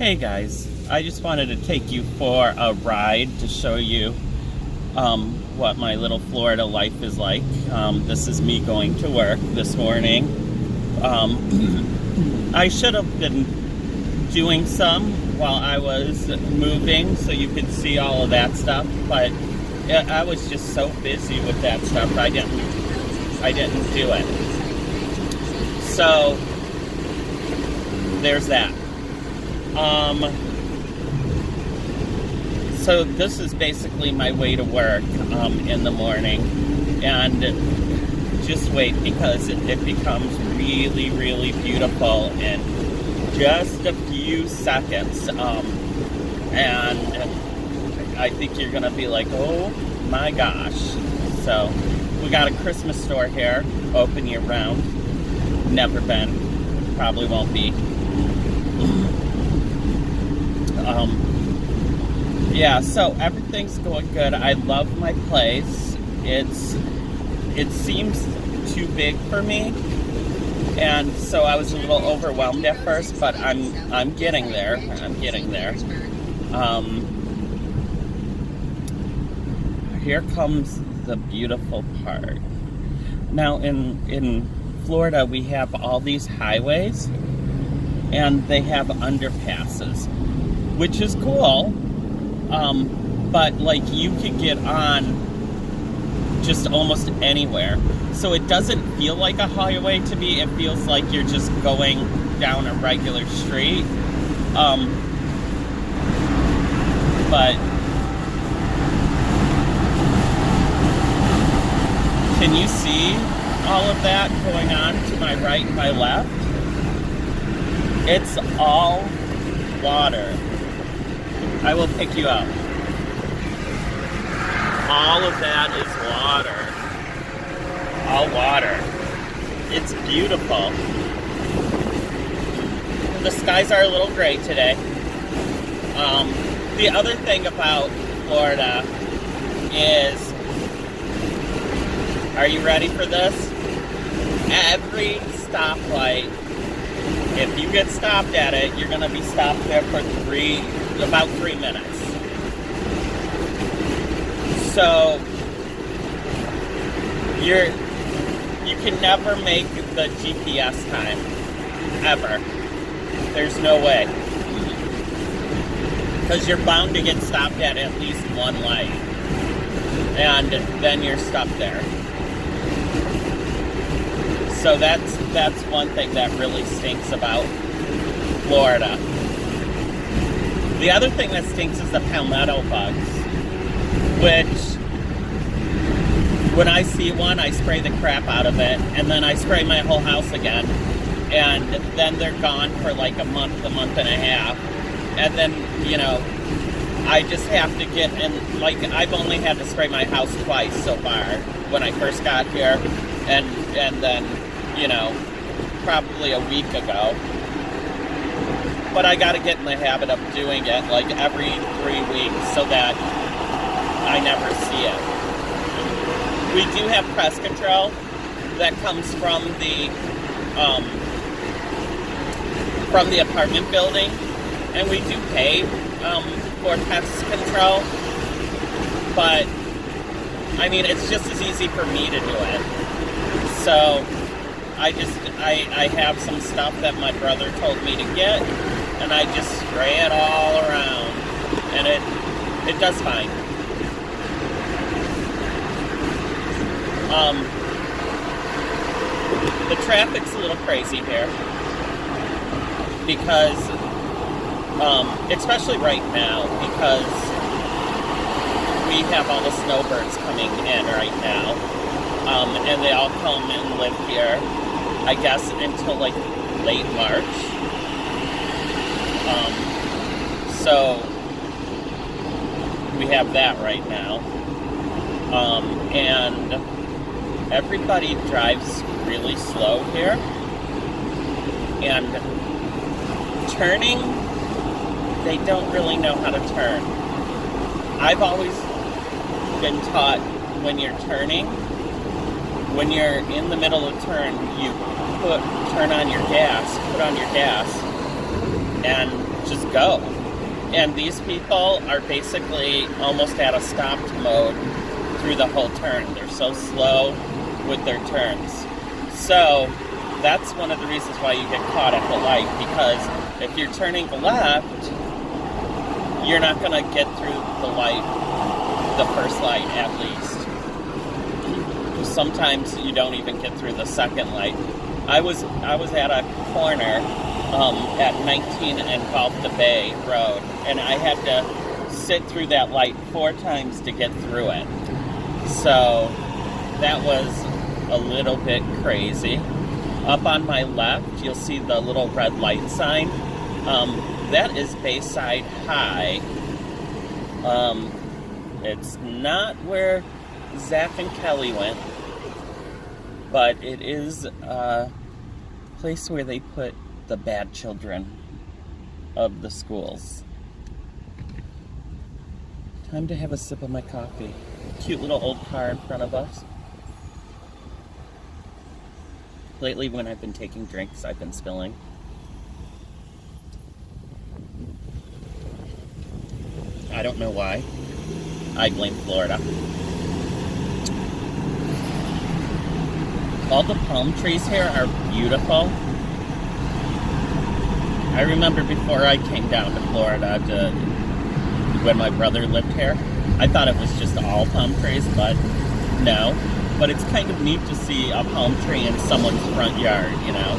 Hey guys, I just wanted to take you for a ride to show you what my little Florida life is like. This is me going to work this morning. I should have been doing some while I was moving so you could see all of that stuff, but I was just so busy with that stuff I didn't do it. So there's that. So this is basically my way to work in the morning, and just wait because it becomes really, really beautiful in just a few seconds, and I think you're gonna be like, oh my gosh. So we got a Christmas store here, open year round. Never been, probably won't be. Yeah, so everything's going good. I love my place. It seems too big for me, and so I was a little overwhelmed at first, but I'm getting there. Here comes the beautiful part. Now in Florida, we have all these highways, and they have underpasses, which is cool. But like you could get on just almost anywhere. So it doesn't feel like a highway to me. It feels like you're just going down a regular street. But can you see all of that going on to my right and my left? It's all water. I will pick you up. All of that is water. All water. It's beautiful. The skies are a little gray today. The other thing about Florida is, are you ready for this? Every stoplight, if you get stopped at it, you're going to be stopped there for about 3 minutes. So you can never make the GPS time, ever. There's no way, because you're bound to get stopped at least one light, and then you're stuck there. So that's one thing that really stinks about Florida. The other thing that stinks is the palmetto bugs, which when I see one, I spray the crap out of it, and then I spray my whole house again, and then they're gone for like a month and a half, and then, I just have to get in, like, I've only had to spray my house twice so far when I first got here, and then, probably a week ago. But I got to get in the habit of doing it like every 3 weeks so that I never see it. We do have pest control that comes from the apartment building, and we do pay for pest control. But I mean, it's just as easy for me to do it. So I have some stuff that my brother told me to get, and I just spray it all around, and it does fine. The traffic's a little crazy here because, especially right now, because we have all the snowbirds coming in right now, and they all come and live here, I guess, until like late March. So we have that right now, and everybody drives really slow here, and turning, they don't really know how to turn. I've always been taught when you're turning, when you're in the middle of turn, you put on your gas, and just go. And these people are basically almost at a stopped mode through the whole turn. They're so slow with their turns. So that's one of the reasons why you get caught at the light, because if you're turning left, you're not going to get through the light, the first light at least. Sometimes you don't even get through the second light. I was at a corner at 19 and Gulf to Bay Road, and I had to sit through that light 4 times to get through it. So that was a little bit crazy. Up on my left, you'll see the little red light sign. That is Bayside High. It's not where Zach and Kelly went, but it is a place where they put the bad children of the schools. Time to have a sip of my coffee. Cute little old car in front of us. Lately, when I've been taking drinks, I've been spilling. I don't know why. I blame Florida. All the palm trees here are beautiful. I remember before I came down to Florida, when my brother lived here, I thought it was just all palm trees, but no. But it's kind of neat to see a palm tree in someone's front yard, you know,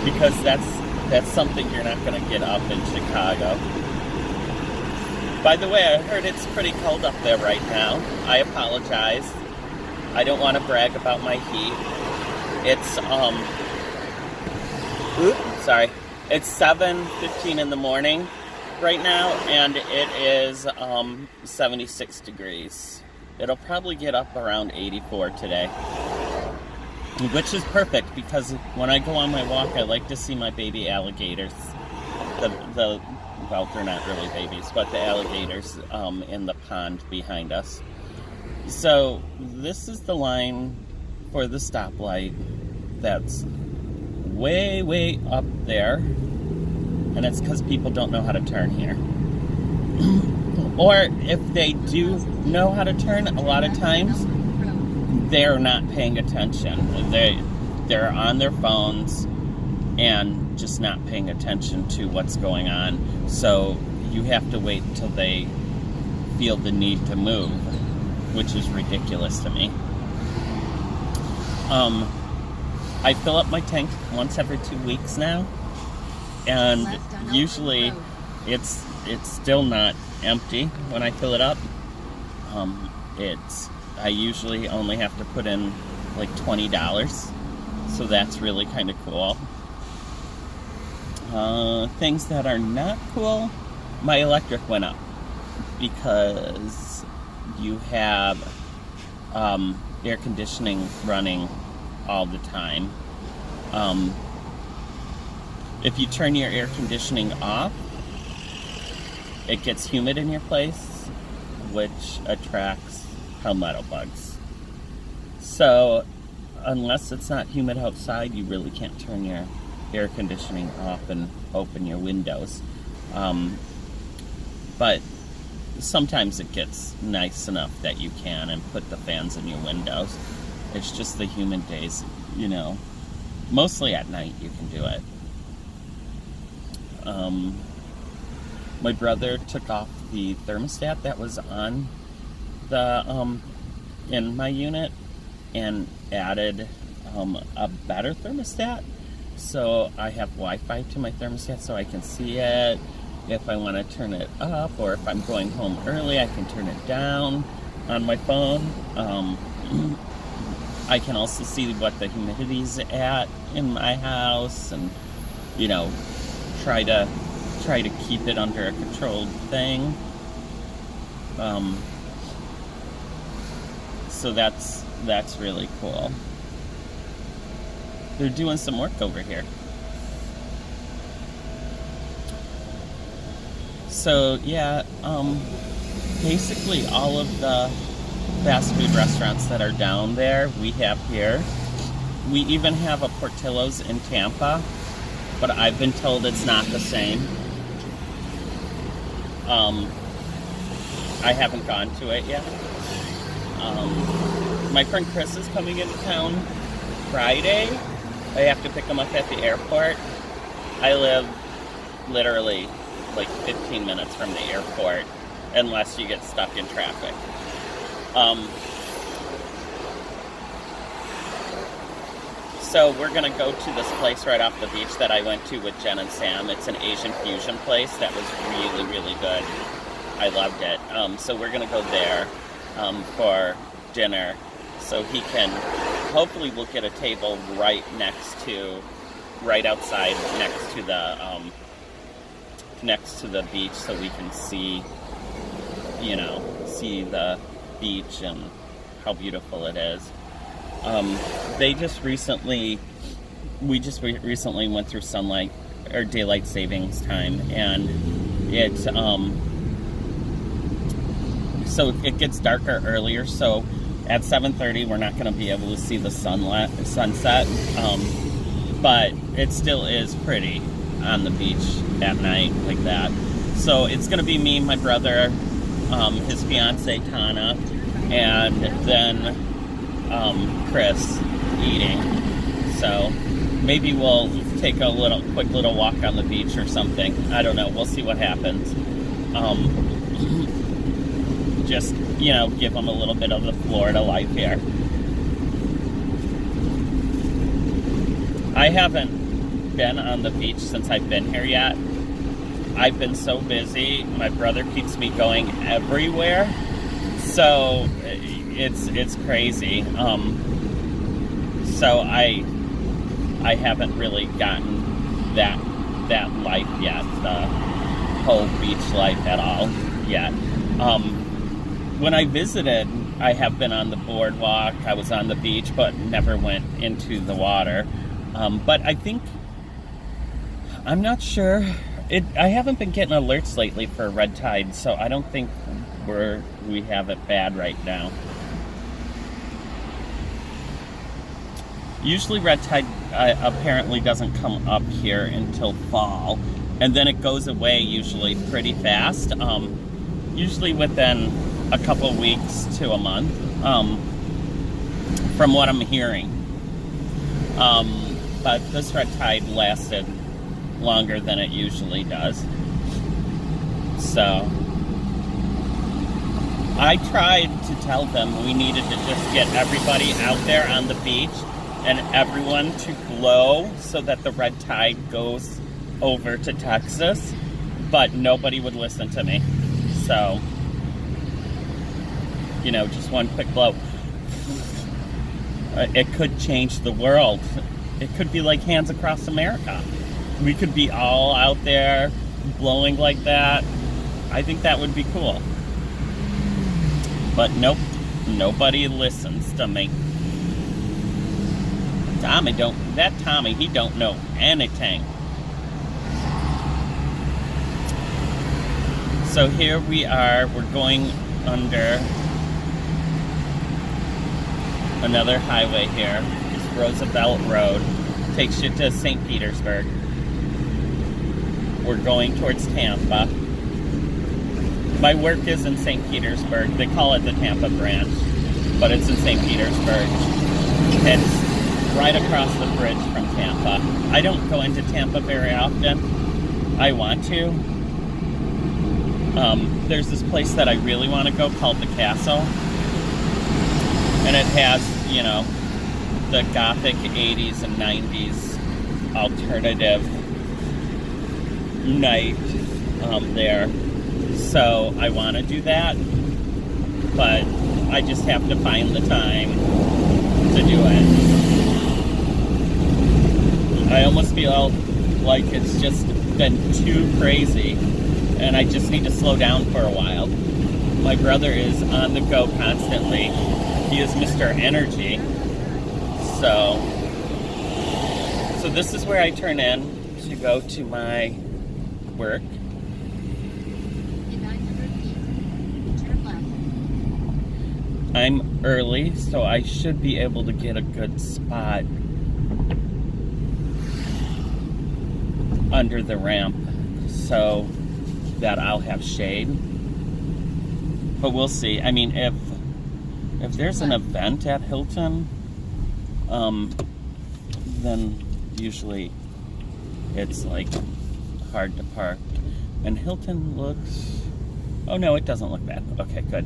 because that's something you're not going to get up in Chicago. By the way, I heard it's pretty cold up there right now. I apologize. I don't want to brag about my heat. It's it's 7:15 in the morning right now, and it is 76 degrees. It'll probably get up around 84 today, which is perfect because when I go on my walk, I like to see my baby alligators. Well, they're not really babies, but the alligators in the pond behind us. So this is the line for the stoplight that's way, way up there, and it's because people don't know how to turn here. Or if they do know how to turn, a lot of times they're not paying attention. They're on their phones and just not paying attention to what's going on. So you have to wait until they feel the need to move, which is ridiculous to me. I fill up my tank once every 2 weeks now, and usually it's still not empty when I fill it up. I usually only have to put in like $20, so that's really kind of cool. Things that are not cool, my electric went up because you have air conditioning running all the time. If you turn your air conditioning off, it gets humid in your place, which attracts palmetto bugs. So unless it's not humid outside, you really can't turn your air conditioning off and open your windows. But sometimes it gets nice enough that you can and put the fans in your windows. It's just the humid days, you know. Mostly at night you can do it. My brother took off the thermostat that was on the in my unit and added a better thermostat. So I have Wi-Fi to my thermostat so I can see it. If I want to turn it up, or if I'm going home early, I can turn it down on my phone. I can also see what the humidity's at in my house, and you know, try to keep it under a controlled thing. So that's really cool. They're doing some work over here. So yeah, basically all of the fast food restaurants that are down there we have here. We even have a Portillo's in Tampa, but I've been told it's not the same. I haven't gone to it yet. My friend Chris is coming into town Friday. I have to pick him up at the airport. I live literally like 15 minutes from the airport, unless you get stuck in traffic. So we're gonna go to this place right off the beach that I went to with Jen and Sam. It's an Asian fusion place that was really, really good. I loved it. So we're gonna go there for dinner, so he can, hopefully we'll get a table right outside next to the beach, so we can see the beach and how beautiful it is. We just recently went through sunlight or daylight savings time, and so it gets darker earlier. So at 7:30, we're not going to be able to see the sunset, but it still is pretty on the beach at night like that. So it's going to be me, my brother, his fiance Tana, and then Chris eating. So maybe we'll take a quick little walk on the beach or something. I don't know. We'll see what happens. Just, give them a little bit of the Florida life here. I haven't been on the beach since I've been here yet. I've been so busy. My brother keeps me going everywhere. So it's crazy. So I haven't really gotten that life yet, the whole beach life at all yet. When I visited, I have been on the boardwalk. I was on the beach, but never went into the water. But I'm not sure. I haven't been getting alerts lately for red tide, so I don't think we have it bad right now. Usually red tide apparently doesn't come up here until fall, and then it goes away usually pretty fast, usually within a couple weeks to a month, from what I'm hearing. But this red tide lasted longer than it usually does. So I tried to tell them we needed to just get everybody out there on the beach and everyone to glow so that the red tide goes over to Texas, but nobody would listen to me. So, just one quick glow. It could change the world. It could be like Hands Across America. We could be all out there blowing like that. I think that would be cool. But nope, nobody listens to me. Tommy, he don't know anything. So here we are, we're going under another highway here. It's Roosevelt Road. Takes you to St. Petersburg. We're going towards Tampa. My work is in St. Petersburg. They call it the Tampa branch, but it's in St. Petersburg. It's right across the bridge from Tampa. I don't go into Tampa very often. I want to. There's this place that I really want to go called The Castle. And it has, the gothic 80s and 90s alternative night there. So I want to do that, but I just have to find the time to do it. I almost feel like it's just been too crazy, and I just need to slow down for a while. My brother is on the go constantly. He is Mr. Energy. So this is where I turn in to go to my work. In 900 feet, turn left. I'm early, so I should be able to get a good spot under the ramp. So that I'll have shade. But we'll see. I mean, if there's an event at Hilton, then usually it's like hard to park. And Hilton looks, oh no, it doesn't look bad. Okay, good.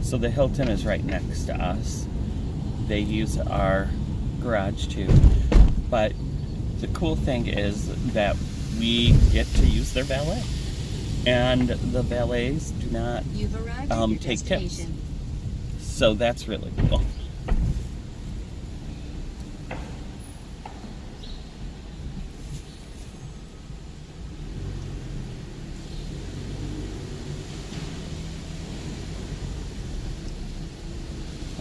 So the Hilton is right next to us. They use our garage too. But the cool thing is that we get to use their valet. And the valets do not You've arrived at your take tips. destination. So that's really cool.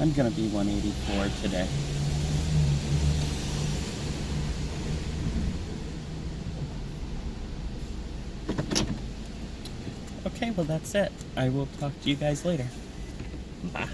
I'm gonna be 184 today. Okay, well that's it. I will talk to you guys later. Bye.